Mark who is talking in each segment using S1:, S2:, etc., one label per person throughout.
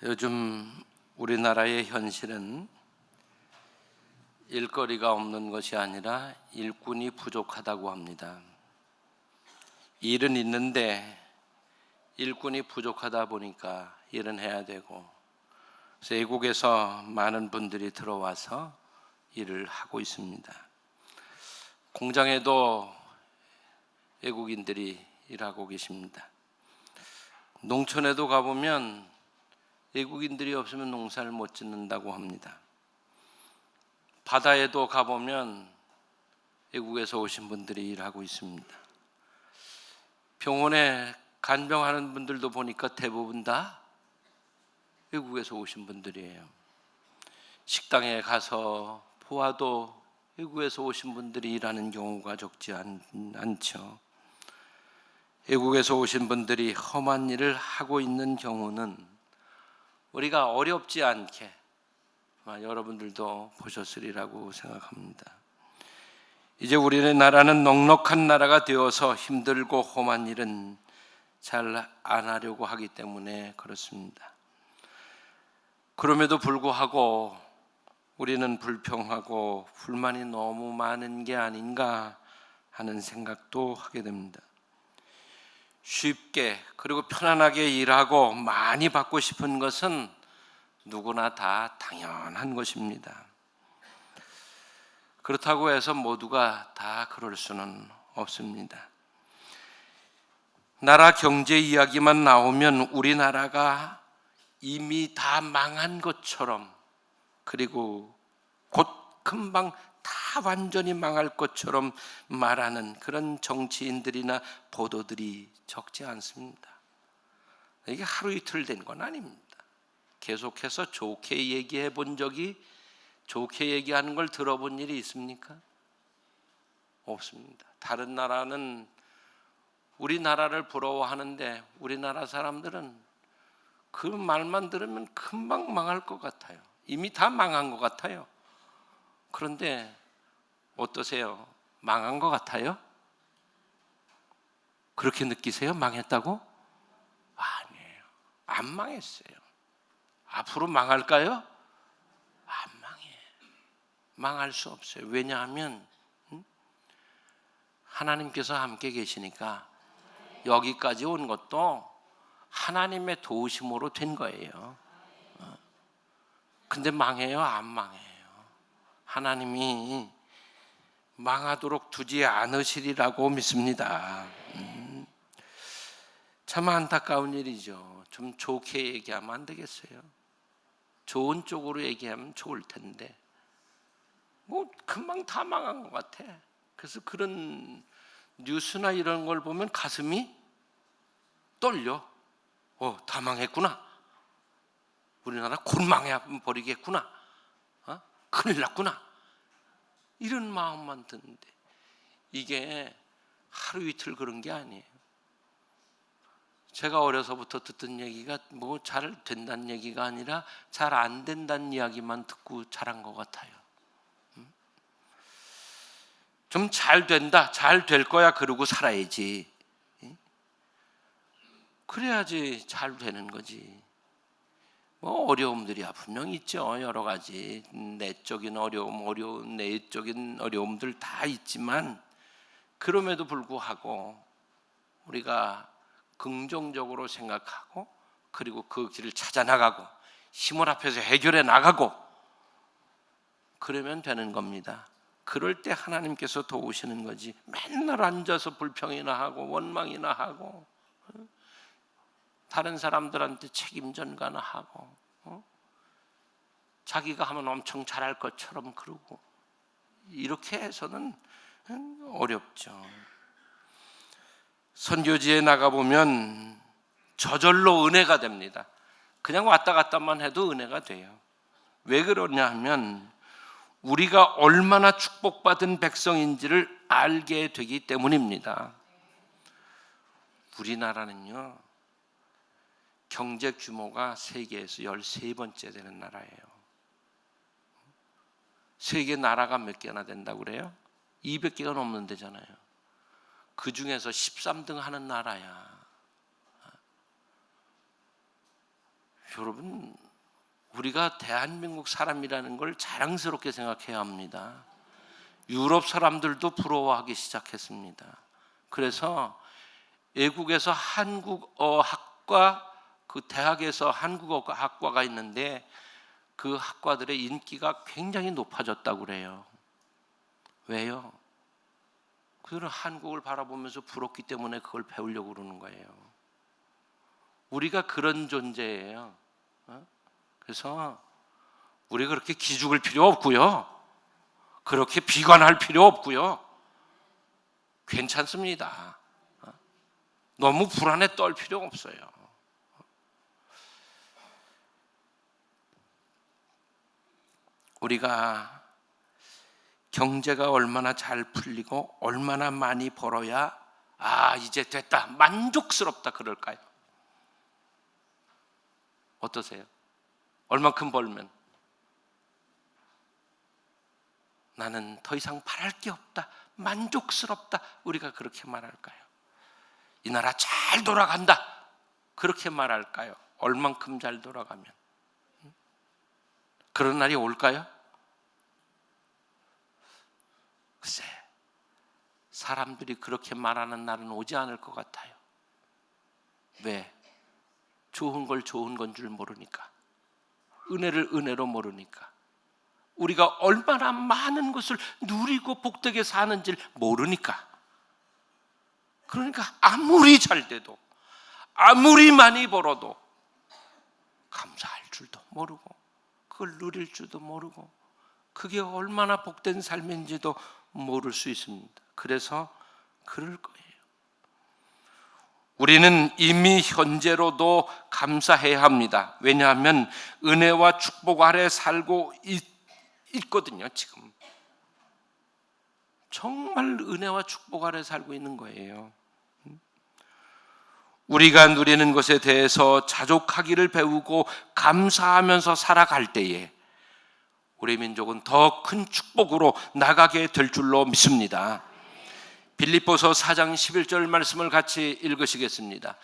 S1: 요즘 우리나라의 현실은 일거리가 없는 것이 아니라 일꾼이 부족하다고 합니다. 일은 있는데 일꾼이 부족하다 보니까 일은 해야 되고, 그래서 외국에서 많은 분들이 들어와서 일을 하고 있습니다. 공장에도 외국인들이 일하고 계십니다. 농촌에도 가보면 외국인들이 없으면 농사를 못 짓는다고 합니다. 바다에도 가보면 외국에서 오신 분들이 일하고 있습니다. 병원에 간병하는 분들도 보니까 대부분 다 외국에서 오신 분들이에요. 식당에 가서 보아도 외국에서 오신 분들이 일하는 경우가 적지 않죠. 외국에서 오신 분들이 험한 일을 하고 있는 경우는 우리가 어렵지 않게 여러분들도 보셨으리라고 생각합니다. 이제 우리나라는 넉넉한 나라가 되어서 힘들고 험한 일은 잘 안 하려고 하기 때문에 그렇습니다. 그럼에도 불구하고 우리는 불평하고 불만이 너무 많은 게 아닌가 하는 생각도 하게 됩니다. 쉽게 그리고 편안하게 일하고 많이 받고 싶은 것은 누구나 다 당연한 것입니다. 그렇다고 해서 모두가 다 그럴 수는 없습니다. 나라 경제 이야기만 나오면 우리나라가 이미 다 망한 것처럼, 그리고 곧 금방 다 완전히 망할 것처럼 말하는 그런 정치인들이나 보도들이 적지 않습니다. 이게 하루 이틀 된 건 아닙니다. 계속해서 좋게 얘기해 본 적이, 좋게 얘기하는 걸 들어본 일이 있습니까? 없습니다. 다른 나라는 우리나라를 부러워하는데 우리나라 사람들은 그 말만 들으면 금방 망할 것 같아요. 이미 다 망한 것 같아요. 그런데 어떠세요? 망한 것 같아요? 그렇게 느끼세요? 망했다고? 아니에요. 안 망했어요. 앞으로 망할까요? 안 망해. 망할 수 없어요. 왜냐하면 하나님께서 함께 계시니까 여기까지 온 것도 하나님의 도우심으로 된 거예요. 근데 망해요? 안 망해요. 하나님이 망하도록 두지 않으시리라고 믿습니다. 참 안타까운 일이죠. 좀 좋게 얘기하면 안 되겠어요? 좋은 쪽으로 얘기하면 좋을 텐데 뭐 금방 다 망한 것 같아. 그래서 그런 뉴스나 이런 걸 보면 가슴이 떨려. 다 망했구나. 우리나라 곧 망해버리겠구나. 큰일 났구나. 이런 마음만 드는데 이게 하루 이틀 그런 게 아니에요. 제가 어려서부터 듣던 얘기가 뭐 잘 된다는 얘기가 아니라 잘 안 된다는 이야기만 듣고 자란 것 같아요. 좀 잘 된다, 잘 될 거야 그러고 살아야지. 그래야지 잘 되는 거지. 뭐 어려움들이야 분명 있죠. 여러 가지 내적인 어려움, 내적인 어려움들 다 있지만 그럼에도 불구하고 우리가 긍정적으로 생각하고 그리고 그 길을 찾아 나가고 힘을 합해서 해결해 나가고 그러면 되는 겁니다. 그럴 때 하나님께서 도우시는 거지. 맨날 앉아서 불평이나 하고 원망이나 하고 다른 사람들한테 책임 전가나 하고 자기가 하면 엄청 잘할 것처럼 그러고 이렇게 해서는 어렵죠. 선교지에 나가보면 저절로 은혜가 됩니다. 그냥 왔다 갔다만 해도 은혜가 돼요. 왜 그러냐 하면 우리가 얼마나 축복받은 백성인지를 알게 되기 때문입니다. 우리나라는요, 경제 규모가 세계에서 13번째 되는 나라예요. 세계 나라가 몇 개나 된다고 그래요? 200개가 넘는 데잖아요. 그 중에서 13등 하는 나라야. 여러분, 우리가 대한민국 사람이라는 걸 자랑스럽게 생각해야 합니다. 유럽 사람들도 부러워하기 시작했습니다. 그래서 외국에서 한국어 학과, 그 대학에서 한국어 학과가 있는데 그 학과들의 인기가 굉장히 높아졌다고 그래요. 왜요? 그들은 한국을 바라보면서 부럽기 때문에 그걸 배우려고 그러는 거예요. 우리가 그런 존재예요. 그래서 우리가 그렇게 기죽을 필요 없고요. 그렇게 비관할 필요 없고요. 괜찮습니다. 너무 불안에 떨 필요 없어요. 우리가 경제가 얼마나 잘 풀리고 얼마나 많이 벌어야 이제 됐다, 만족스럽다 그럴까요? 어떠세요? 얼만큼 벌면 나는 더 이상 바랄 게 없다, 만족스럽다, 우리가 그렇게 말할까요? 이 나라 잘 돌아간다, 그렇게 말할까요? 얼만큼 잘 돌아가면? 그런 날이 올까요? 글쎄, 사람들이 그렇게 말하는 날은 오지 않을 것 같아요. 왜? 좋은 걸 좋은 건 줄 모르니까, 은혜를 은혜로 모르니까, 우리가 얼마나 많은 것을 누리고 복되게 사는지를 모르니까. 그러니까 아무리 잘 돼도, 아무리 많이 벌어도 감사할 줄도 모르고, 그걸 누릴 줄도 모르고, 그게 얼마나 복된 삶인지도 모를 수 있습니다. 그래서 그럴 거예요. 우리는 이미 현재로도 감사해야 합니다. 왜냐하면 은혜와 축복 아래 살고 있거든요. 지금 정말 은혜와 축복 아래 살고 있는 거예요. 우리가 누리는 것에 대해서 자족하기를 배우고 감사하면서 살아갈 때에 우리 민족은 더 큰 축복으로 나가게 될 줄로 믿습니다. 빌립보서 4장 11절 말씀을 같이 읽으시겠습니다.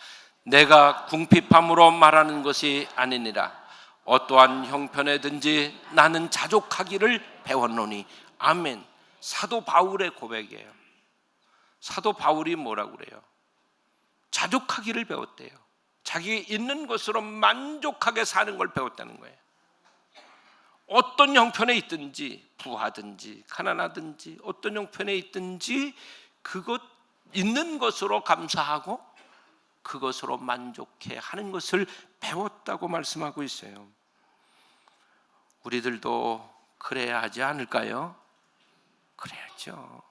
S1: 내가 궁핍함으로 말하는 것이 아니니라. 어떠한 형편에든지 나는 자족하기를 배웠노니. 아멘. 사도 바울의 고백이에요. 사도 바울이 뭐라고 그래요? 자족하기를 배웠대요. 자기 있는 것으로 만족하게 사는 걸 배웠다는 거예요. 어떤 형편에 있든지, 부하든지 가난하든지 어떤 형편에 있든지 그것 있는 것으로 감사하고 그것으로 만족해 하는 것을 배웠다고 말씀하고 있어요. 우리들도 그래야 하지 않을까요? 그래야죠.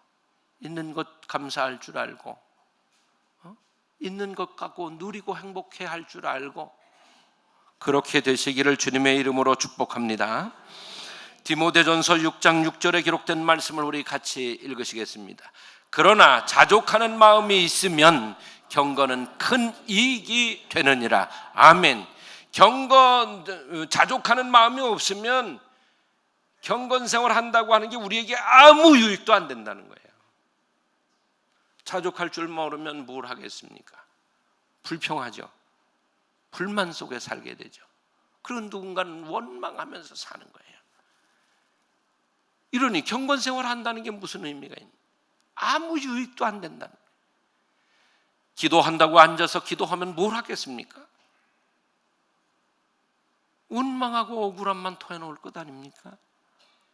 S1: 있는 것 감사할 줄 알고, 있는 것 갖고 누리고 행복해 할 줄 알고, 그렇게 되시기를 주님의 이름으로 축복합니다. 디모데전서 6장 6절에 기록된 말씀을 우리 같이 읽으시겠습니다. 그러나 자족하는 마음이 있으면 경건은 큰 이익이 되느니라. 아멘. 자족하는 마음이 없으면 경건 생활 한다고 하는 게 우리에게 아무 유익도 안 된다는 거예요. 자족할 줄 모르면 뭘 하겠습니까? 불평하죠. 불만 속에 살게 되죠. 그런 누군가는 원망하면서 사는 거예요. 이러니 경건 생활 한다는 게 무슨 의미가 있냐? 아무 유익도 안 된다는 거예요. 기도한다고 앉아서 기도하면 뭘 하겠습니까? 원망하고 억울함만 토해놓을 것 아닙니까?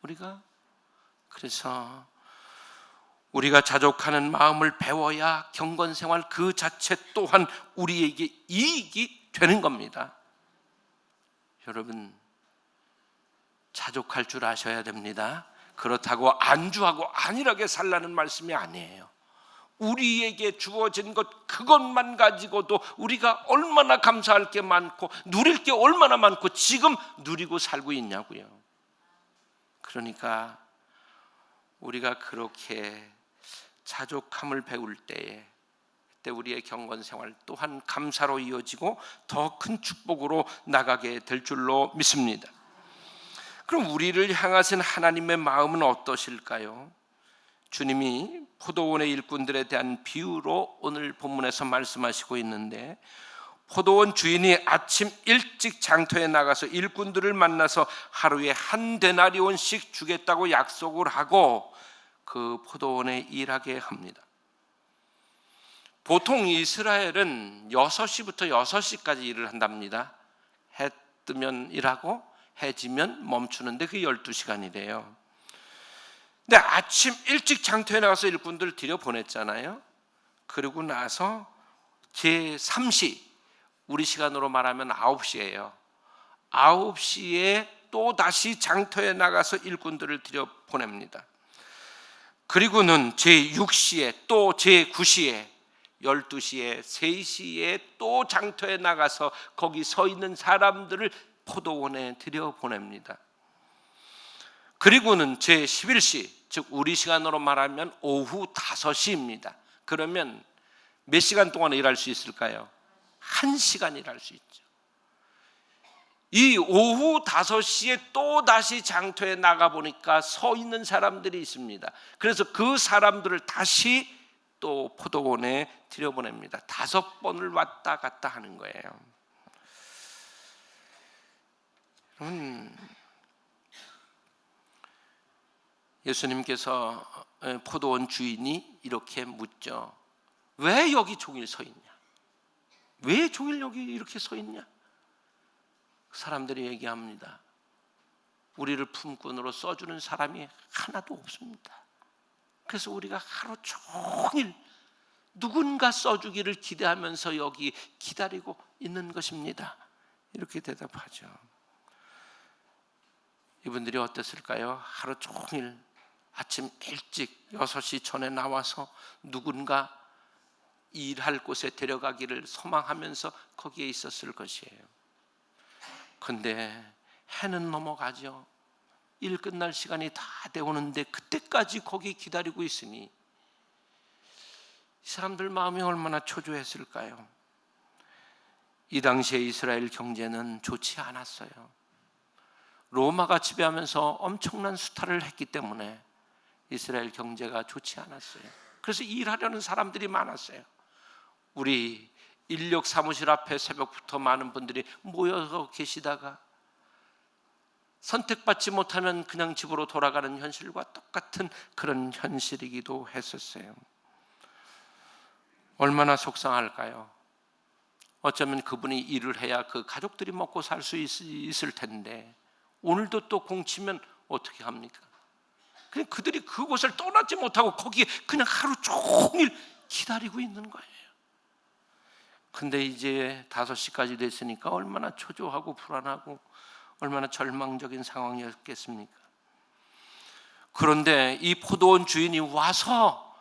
S1: 우리가 그래서 우리가 자족하는 마음을 배워야 경건 생활 그 자체 또한 우리에게 이익이 되는 겁니다. 여러분, 자족할 줄 아셔야 됩니다. 그렇다고 안주하고 안일하게 살라는 말씀이 아니에요. 우리에게 주어진 것 그것만 가지고도 우리가 얼마나 감사할 게 많고 누릴 게 얼마나 많고 지금 누리고 살고 있냐고요. 그러니까 우리가 그렇게 자족함을 배울 때에 그때 우리의 경건 생활 또한 감사로 이어지고 더 큰 축복으로 나가게 될 줄로 믿습니다. 그럼 우리를 향하신 하나님의 마음은 어떠실까요? 주님이 포도원의 일꾼들에 대한 비유로 오늘 본문에서 말씀하시고 있는데 포도원 주인이 아침 일찍 장터에 나가서 일꾼들을 만나서 하루에 한 데나리온씩 주겠다고 약속을 하고 그 포도원에 일하게 합니다. 보통 이스라엘은 6시부터 6시까지 일을 한답니다. 해 뜨면 일하고 해 지면 멈추는데 그게 12시간이래요. 근데 아침 일찍 장터에 나가서 일꾼들 들여보냈잖아요. 그러고 나서 제3시, 우리 시간으로 말하면 9시예요. 9시에 또 다시 장터에 나가서 일꾼들을 들여보냅니다. 그리고는 제6시에 또 제9시에 12시에 3시에 또 장터에 나가서 거기 서 있는 사람들을 포도원에 들여보냅니다. 그리고는 제11시, 즉 우리 시간으로 말하면 오후 5시입니다. 그러면 몇 시간 동안 일할 수 있을까요? 1시간 일할 수 있죠. 이 오후 5시에 또 다시 장터에 나가보니까 서 있는 사람들이 있습니다. 그래서 그 사람들을 다시 또 포도원에 들여보냅니다. 5번을 왔다 갔다 하는 거예요. 예수님께서 포도원 주인이 이렇게 묻죠. 왜 여기 종일 서 있냐? 왜 종일 여기 이렇게 서 있냐? 사람들이 얘기합니다. 우리를 품꾼으로 써주는 사람이 하나도 없습니다. 그래서 우리가 하루 종일 누군가 써주기를 기대하면서 여기 기다리고 있는 것입니다. 이렇게 대답하죠. 이분들이 어땠을까요? 하루 종일 아침 일찍 6시 전에 나와서 누군가 일할 곳에 데려가기를 소망하면서 거기에 있었을 것이에요. 근데 해는 넘어가죠. 일 끝날 시간이 다 되오는데 그때까지 거기 기다리고 있으니 이 사람들 마음이 얼마나 초조했을까요? 이 당시에 이스라엘 경제는 좋지 않았어요. 로마가 지배하면서 엄청난 수탈을 했기 때문에 이스라엘 경제가 좋지 않았어요. 그래서 일하려는 사람들이 많았어요. 우리 인력 사무실 앞에 새벽부터 많은 분들이 모여서 계시다가 선택받지 못하면 그냥 집으로 돌아가는 현실과 똑같은 그런 현실이기도 했었어요. 얼마나 속상할까요? 어쩌면 그분이 일을 해야 그 가족들이 먹고 살 수 있을 텐데 오늘도 또 공치면 어떻게 합니까? 그냥 그들이 그곳을 떠나지 못하고 거기에 그냥 하루 종일 기다리고 있는 거예요. 근데 이제 5시까지 됐으니까 얼마나 초조하고 불안하고 얼마나 절망적인 상황이었겠습니까? 그런데 이 포도원 주인이 와서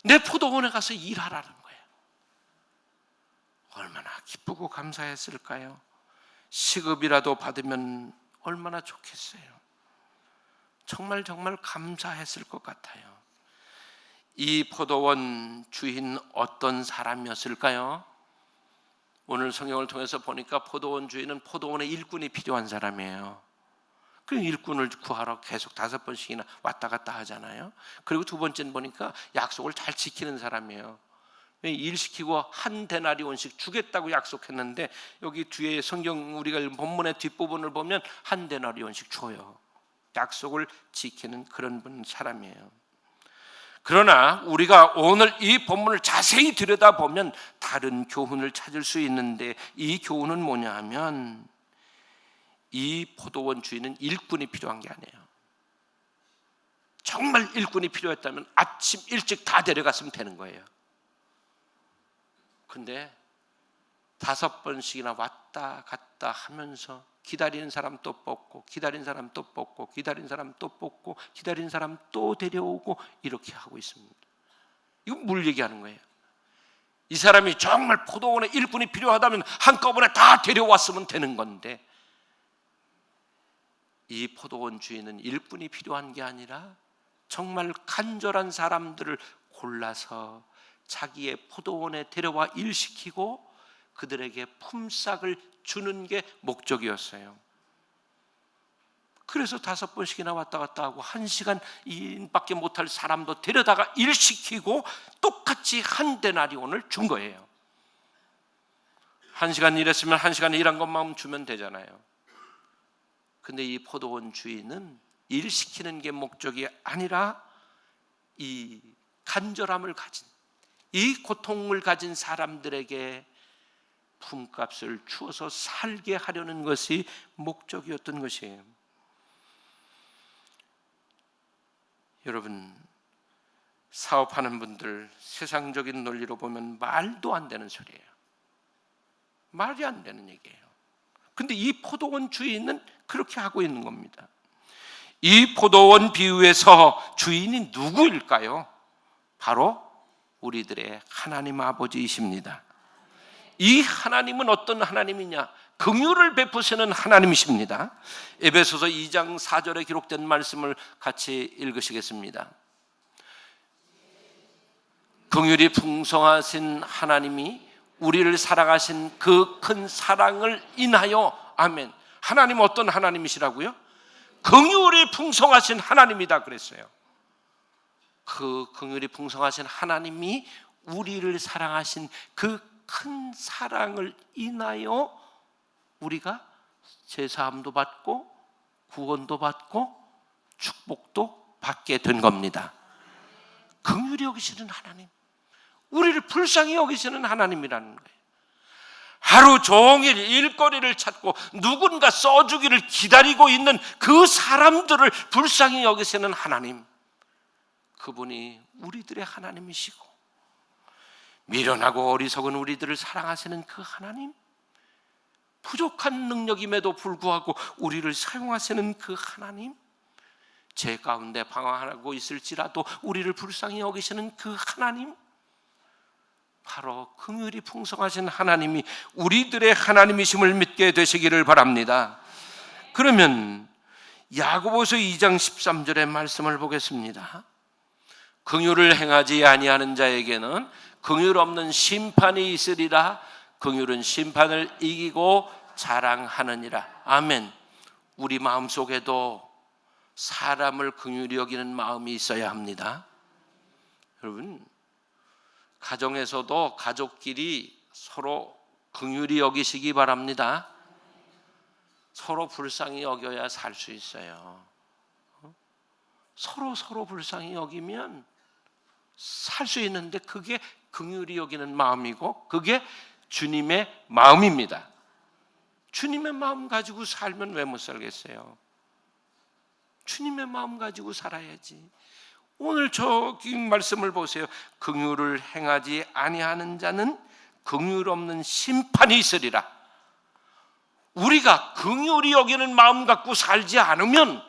S1: 내 포도원에 가서 일하라는 거예요. 얼마나 기쁘고 감사했을까요? 시급이라도 받으면 얼마나 좋겠어요. 정말 감사했을 것 같아요. 이 포도원 주인 어떤 사람이었을까요? 오늘 성경을 통해서 보니까 포도원 주인은 포도원의 일꾼이 필요한 사람이에요. 그 일꾼을 구하러 계속 5번씩이나 왔다 갔다 하잖아요. 그리고 두 번째는 보니까 약속을 잘 지키는 사람이에요. 일 시키고 한 데나리온씩 주겠다고 약속했는데 여기 뒤에 성경 우리가 본문의 뒷부분을 보면 한 데나리온씩 줘요. 약속을 지키는 그런 사람이에요. 그러나 우리가 오늘 이 본문을 자세히 들여다보면 다른 교훈을 찾을 수 있는데 이 교훈은 뭐냐 하면 이 포도원 주인은 일꾼이 필요한 게 아니에요. 정말 일꾼이 필요했다면 아침 일찍 다 데려갔으면 되는 거예요. 근데 5번씩이나 왔다 갔다 하면서 기다리는 사람 또 뽑고 기다리는 사람 또 뽑고 기다리는 사람 또 뽑고 기다리는 사람 또 데려오고 이렇게 하고 있습니다. 이건 뭘 얘기하는 거예요? 이 사람이 정말 포도원에 일꾼이 필요하다면 한꺼번에 다 데려왔으면 되는 건데 이 포도원 주인은 일꾼이 필요한 게 아니라 정말 간절한 사람들을 골라서 자기의 포도원에 데려와 일시키고 그들에게 품삯을 주는 게 목적이었어요. 그래서 5번씩이나 왔다 갔다 하고 1시간밖에 못할 사람도 데려다가 일시키고 똑같이 한 데나리온을 준 거예요. 1시간 일했으면 1시간 일한 것만 주면 되잖아요. 근데 이 포도원 주인은 일 시키는 게 목적이 아니라 이 간절함을 가진, 이 고통을 가진 사람들에게 품값을 주어서 살게 하려는 것이 목적이었던 것이에요. 여러분, 사업하는 분들 세상적인 논리로 보면 말도 안 되는 소리예요. 말이 안 되는 얘기예요. 근데 이 포도원 주인은 그렇게 하고 있는 겁니다. 이 포도원 비유에서 주인이 누구일까요? 바로 우리들의 하나님 아버지이십니다. 이 하나님은 어떤 하나님이냐? 긍휼을 베푸시는 하나님이십니다. 에베소서 2장 4절에 기록된 말씀을 같이 읽으시겠습니다. 긍휼이 풍성하신 하나님이 우리를 사랑하신 그 큰 사랑을 인하여, 아멘. 하나님은 어떤 하나님이시라고요? 긍휼이 풍성하신 하나님이다 그랬어요. 그 긍휼이 풍성하신 하나님이 우리를 사랑하신 그 큰 사랑을 인하여 우리가 제사함도 받고 구원도 받고 축복도 받게 된 겁니다. 긍휼히 여기시는 하나님, 우리를 불쌍히 여기시는 하나님이라는 거예요. 하루 종일 일거리를 찾고 누군가 써주기를 기다리고 있는 그 사람들을 불쌍히 여기시는 하나님, 그분이 우리들의 하나님이시고, 미련하고 어리석은 우리들을 사랑하시는 그 하나님, 부족한 능력임에도 불구하고 우리를 사용하시는 그 하나님, 죄 가운데 방황하고 있을지라도 우리를 불쌍히 여기시는 그 하나님, 바로 긍휼이 풍성하신 하나님이 우리들의 하나님이심을 믿게 되시기를 바랍니다. 그러면 야고보서 2장 13절의 말씀을 보겠습니다. 긍휼을 행하지 아니하는 자에게는 긍휼 없는 심판이 있으리라. 긍휼은 심판을 이기고 자랑하느니라. 아멘. 우리 마음속에도 사람을 긍휼히 여기는 마음이 있어야 합니다. 여러분, 가정에서도 가족끼리 서로 긍휼히 여기시기 바랍니다. 서로 불쌍히 여겨야 살 수 있어요. 서로 불쌍히 여기면 살 수 있는데, 그게 긍휼히 여기는 마음이고 그게 주님의 마음입니다. 주님의 마음 가지고 살면 왜 못 살겠어요? 주님의 마음 가지고 살아야지. 오늘 저기 말씀을 보세요. 긍휼을 행하지 아니하는 자는 긍휼 없는 심판이 있으리라. 우리가 긍휼히 여기는 마음 갖고 살지 않으면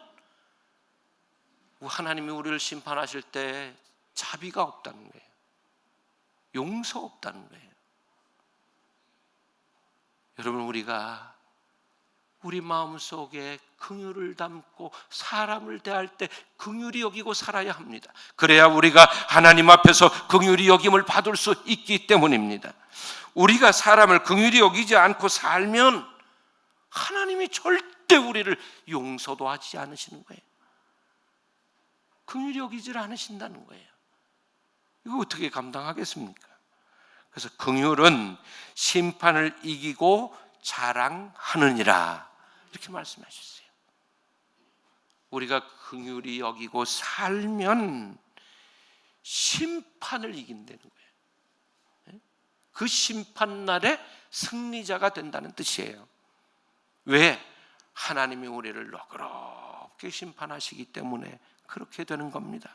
S1: 하나님이 우리를 심판하실 때 자비가 없다는 거예요. 용서 없다는 거예요. 여러분, 우리가 우리 마음속에 긍휼을 담고 사람을 대할 때 긍휼히 여기고 살아야 합니다. 그래야 우리가 하나님 앞에서 긍휼히 여김을 받을 수 있기 때문입니다. 우리가 사람을 긍휼히 여기지 않고 살면 하나님이 절대 우리를 용서도 하지 않으시는 거예요. 긍휼히 여기질 않으신다는 거예요. 이거 어떻게 감당하겠습니까? 그래서 긍휼은 심판을 이기고 자랑하느니라, 이렇게 말씀하셨어요. 우리가 긍휼히 여기고 살면 심판을 이긴다는 거예요. 그 심판날에 승리자가 된다는 뜻이에요. 왜? 하나님이 우리를 너그럽게 심판하시기 때문에 그렇게 되는 겁니다.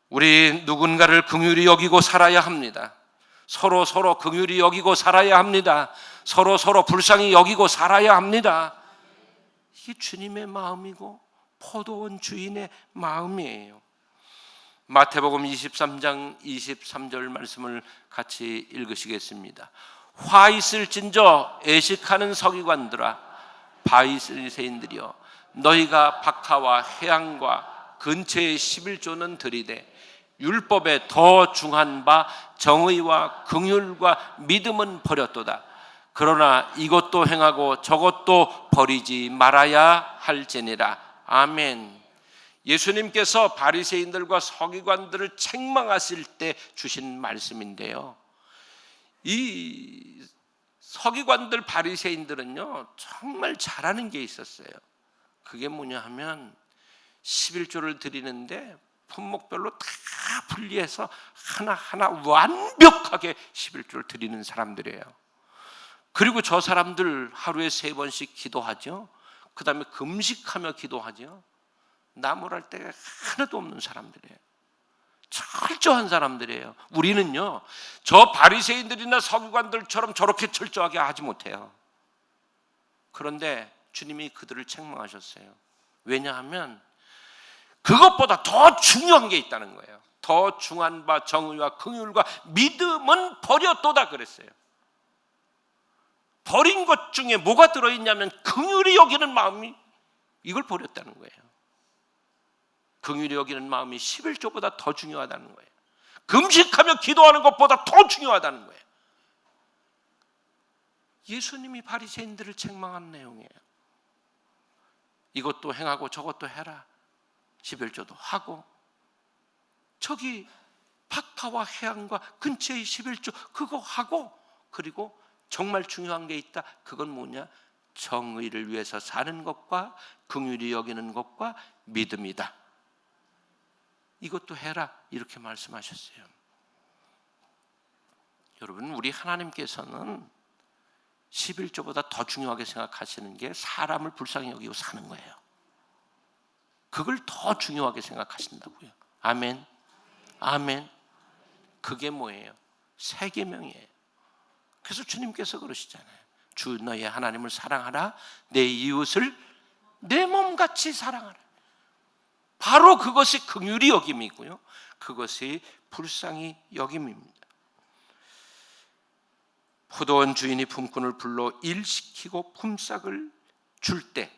S1: 우리 누군가를 긍휼히 여기고 살아야 합니다. 서로 긍휼히 여기고 살아야 합니다. 서로 불쌍히 여기고 살아야 합니다. 이게 주님의 마음이고 포도원 주인의 마음이에요. 마태복음 23장 23절 말씀을 같이 읽으시겠습니다. 화 있을진저 애식하는 서기관들아, 바리새인들이여, 너희가 박하와 회향과 근처의 11조는 들이되 율법에 더 중한 바 정의와 긍휼과 믿음은 버렸도다. 그러나 이것도 행하고 저것도 버리지 말아야 할지니라. 아멘. 예수님께서 바리새인들과 서기관들을 책망하실 때 주신 말씀인데요, 이 서기관들 바리새인들은요 정말 잘하는 게 있었어요. 그게 뭐냐 하면 11조를 드리는데 품목별로 다 분리해서 하나하나 완벽하게 11조를 드리는 사람들이에요. 그리고 저 사람들 하루에 3번씩 기도하죠. 그 다음에 금식하며 기도하죠. 나무랄 데가 하나도 없는 사람들이에요. 철저한 사람들이에요. 우리는요 저 바리새인들이나 서기관들처럼 저렇게 철저하게 하지 못해요. 그런데 주님이 그들을 책망하셨어요. 왜냐하면 그것보다 더 중요한 게 있다는 거예요. 더 중한 바 정의와 긍휼과 믿음은 버렸도다 그랬어요. 버린 것 중에 뭐가 들어있냐면 긍휼히 여기는 마음이, 이걸 버렸다는 거예요. 긍휼히 여기는 마음이 11조보다 더 중요하다는 거예요. 금식하며 기도하는 것보다 더 중요하다는 거예요. 예수님이 바리새인들을 책망한 내용이에요. 이것도 행하고 저것도 해라. 11조도 하고, 저기 바다와 해안과 근처의 11조 그거 하고, 그리고 정말 중요한 게 있다. 그건 뭐냐? 정의를 위해서 사는 것과 긍휼히 여기는 것과 믿음이다. 이것도 해라. 이렇게 말씀하셨어요. 여러분, 우리 하나님께서는 11조보다 더 중요하게 생각하시는 게 사람을 불쌍히 여기고 사는 거예요. 그걸 더 중요하게 생각하신다고요. 아멘. 아멘. 그게 뭐예요? 세 계명이에요. 그래서 주님께서 그러시잖아요. 주 너의 하나님을 사랑하라. 내 이웃을 내 몸같이 사랑하라. 바로 그것이 긍휼히 여김이고요. 그것이 불쌍히 여김입니다. 포도원 주인이 품꾼을 불러 일시키고 품삯을 줄 때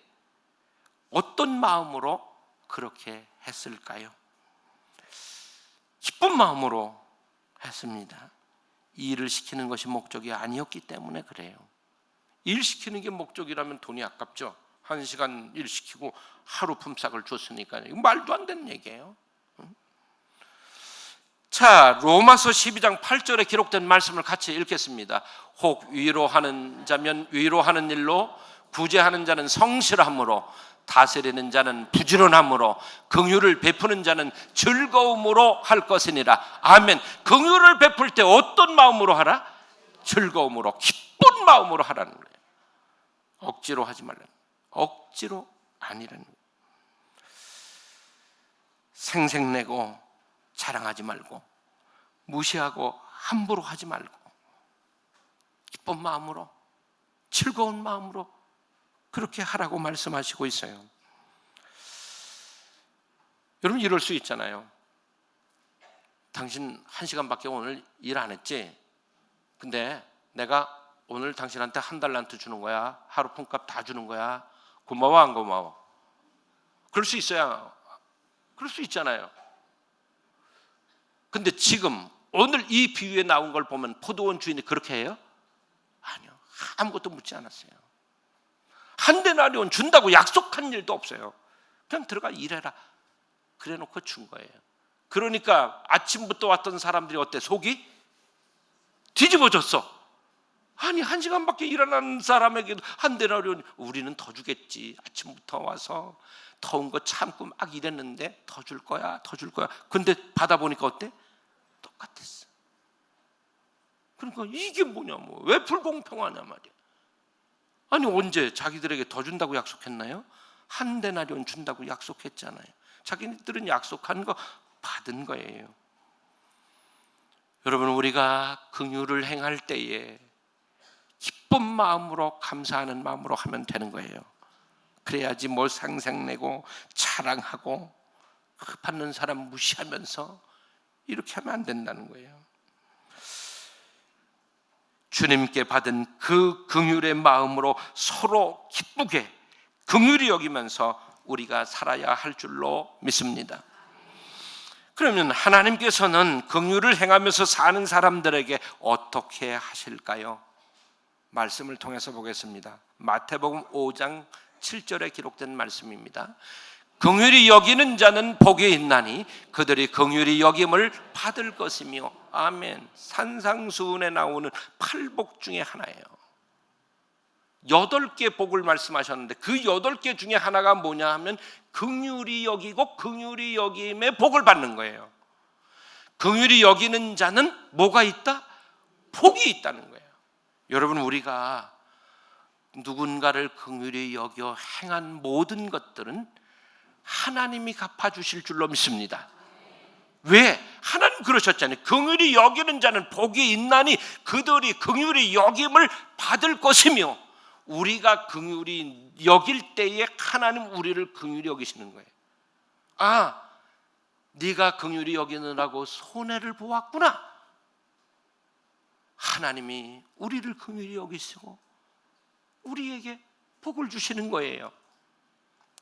S1: 어떤 마음으로 그렇게 했을까요? 기쁜 마음으로 했습니다. 일을 시키는 것이 목적이 아니었기 때문에 그래요. 일 시키는 게 목적이라면 돈이 아깝죠. 1시간 일 시키고 하루 품삯을 줬으니까요. 이거 말도 안 되는 얘기예요. 자, 로마서 12장 8절에 기록된 말씀을 같이 읽겠습니다. 혹 위로하는 자면 위로하는 일로, 구제하는 자는 성실함으로, 다스리는 자는 부지런함으로, 긍휼을 베푸는 자는 즐거움으로 할 것이니라. 아멘. 긍휼을 베풀 때 어떤 마음으로 하라? 즐거움으로, 기쁜 마음으로 하라는 거예요. 억지로 하지 말라는 거예요. 억지로 아니라는 거예요. 생색내고 자랑하지 말고, 무시하고 함부로 하지 말고, 기쁜 마음으로, 즐거운 마음으로 그렇게 하라고 말씀하시고 있어요. 여러분, 이럴 수 있잖아요. 당신 1시간밖에 오늘 일 안 했지? 근데 내가 오늘 당신한테 $1 주는 거야. 하루 품값 다 주는 거야. 고마워 안 고마워? 그럴 수 있어요. 그럴 수 있잖아요. 근데 지금 오늘 이 비유에 나온 걸 보면 포도원 주인이 그렇게 해요? 아니요. 아무것도 묻지 않았어요. $1데나리온 준다고 약속한 일도 없어요. 그냥 들어가 일해라. 그래 놓고 준 거예요. 그러니까 아침부터 왔던 사람들이 어때? 속이 뒤집어졌어. 아니, 1시간밖에 일 안 한 사람에게 $1데나리온, 우리는 더 주겠지. 아침부터 와서 더운 거 참고 막 일했는데 더 줄 거야, 더 줄 거야. 근데 받아보니까 어때? 똑같았어. 그러니까 이게 뭐냐고, 왜 불공평하냐 말이야. 아니, 언제 자기들에게 더 준다고 약속했나요? $1데나리온 준다고 약속했잖아요. 자기들은 약속한 거 받은 거예요. 여러분, 우리가 긍휼을 행할 때에 기쁜 마음으로, 감사하는 마음으로 하면 되는 거예요. 그래야지 뭘 생색내고 자랑하고 받는 사람 무시하면서 이렇게 하면 안 된다는 거예요. 주님께 받은 그 긍휼의 마음으로 서로 기쁘게 긍휼히 여기면서 우리가 살아야 할 줄로 믿습니다. 그러면 하나님께서는 긍휼을 행하면서 사는 사람들에게 어떻게 하실까요? 말씀을 통해서 보겠습니다. 마태복음 5장 7절에 기록된 말씀입니다. 긍휼히 여기는 자는 복이 있나니 그들이 긍휼히 여김을 받을 것이며. 아멘. 산상수훈에 나오는 8복 중에 하나예요. 8개 복을 말씀하셨는데 그 8개 중에 하나가 뭐냐 하면 긍휼히 여기고 긍휼히 여김의 복을 받는 거예요. 긍휼히 여기는 자는 뭐가 있다? 복이 있다는 거예요. 여러분, 우리가 누군가를 긍휼히 여겨 행한 모든 것들은 하나님이 갚아주실 줄로 믿습니다. 왜? 하나님 그러셨잖아요. 긍휼히 여기는 자는 복이 있나니 그들이 긍휼히 여김을 받을 것이며. 우리가 긍휼히 여길 때에 하나님 우리를 긍휼히 여기시는 거예요. 아, 네가 긍휼히 여기느라고 손해를 보았구나. 하나님이 우리를 긍휼히 여기시고 우리에게 복을 주시는 거예요.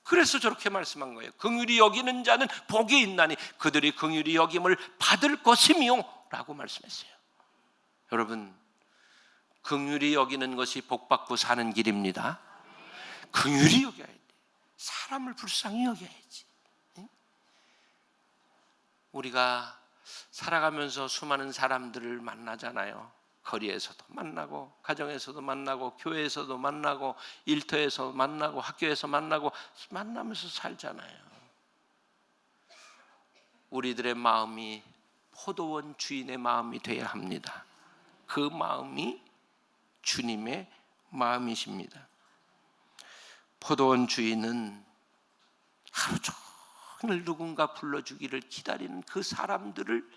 S1: 그래서 저렇게 말씀한 거예요. 긍휼히 여기는 자는 복이 있나니 그들이 긍휼히 여김을 받을 것이며 라고 말씀했어요. 여러분, 긍휼히 여기는 것이 복받고 사는 길입니다. 긍휼히 여겨야 돼. 사람을 불쌍히 여겨야지. 우리가 살아가면서 수많은 사람들을 만나잖아요. 거리에서도 만나고, 가정에서도 만나고, 교회에서도 만나고, 일터에서 만나고, 학교에서 만나면서 살잖아요. 우리들의 마음이 포도원 주인의 마음이 돼야 합니다. 그 마음이 주님의 마음이십니다. 포도원 주인은 하루 종일 누군가 불러주기를 기다리는 그 사람들을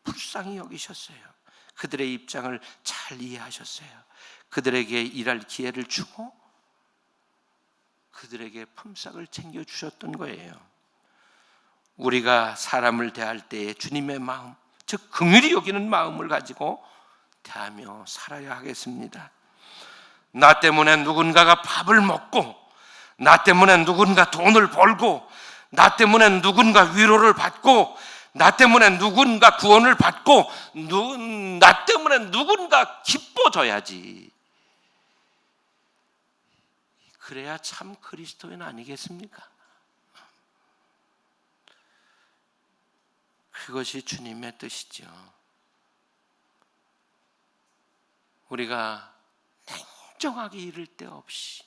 S1: 불쌍히 여기셨어요. 그들의 입장을 잘 이해하셨어요. 그들에게 일할 기회를 주고 그들에게 품삯을 챙겨주셨던 거예요. 우리가 사람을 대할 때에 주님의 마음, 즉 긍휼히 여기는 마음을 가지고 대하며 살아야 하겠습니다. 나 때문에 누군가가 밥을 먹고, 나 때문에 누군가 돈을 벌고, 나 때문에 누군가 위로를 받고, 나 때문에 누군가 구원을 받고, 나 때문에 누군가 기뻐져야지. 그래야 참 그리스도인 아니겠습니까? 그것이 주님의 뜻이죠. 우리가 냉정하게 이를 데 없이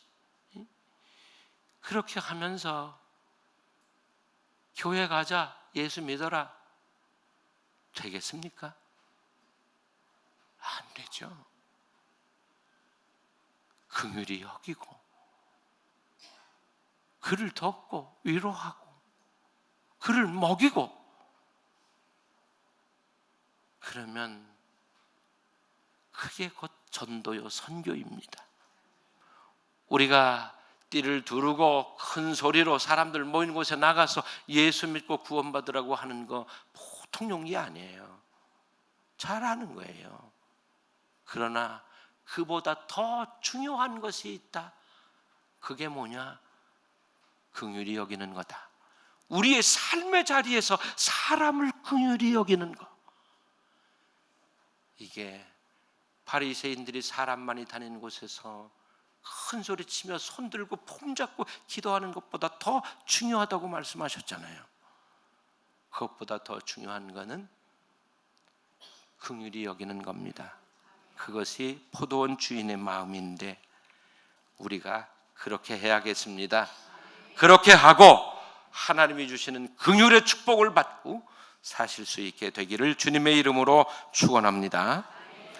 S1: 그렇게 하면서 교회 가자, 예수 믿어라 되겠습니까? 안 되죠. 긍휼히 여기고 그를 돕고 위로하고 그를 먹이고, 그러면 그게 곧 전도요 선교입니다. 우리가 띠를 두르고 큰 소리로 사람들 모이는 곳에 나가서 예수 믿고 구원받으라고 하는 거 보통 용기 아니에요. 잘하는 거예요. 그러나 그보다 더 중요한 것이 있다. 그게 뭐냐? 긍휼히 여기는 거다. 우리의 삶의 자리에서 사람을 긍휼히 여기는 거. 이게 바리새인들이 사람 많이 다니는 곳에서 큰 소리 치며 손 들고 폼 잡고 기도하는 것보다 더 중요하다고 말씀하셨잖아요. 그것보다 더 중요한 것은 긍휼히 여기는 겁니다. 그것이 포도원 주인의 마음인데 우리가 그렇게 해야겠습니다. 그렇게 하고 하나님이 주시는 긍휼의 축복을 받고 사실 수 있게 되기를 주님의 이름으로 축원합니다.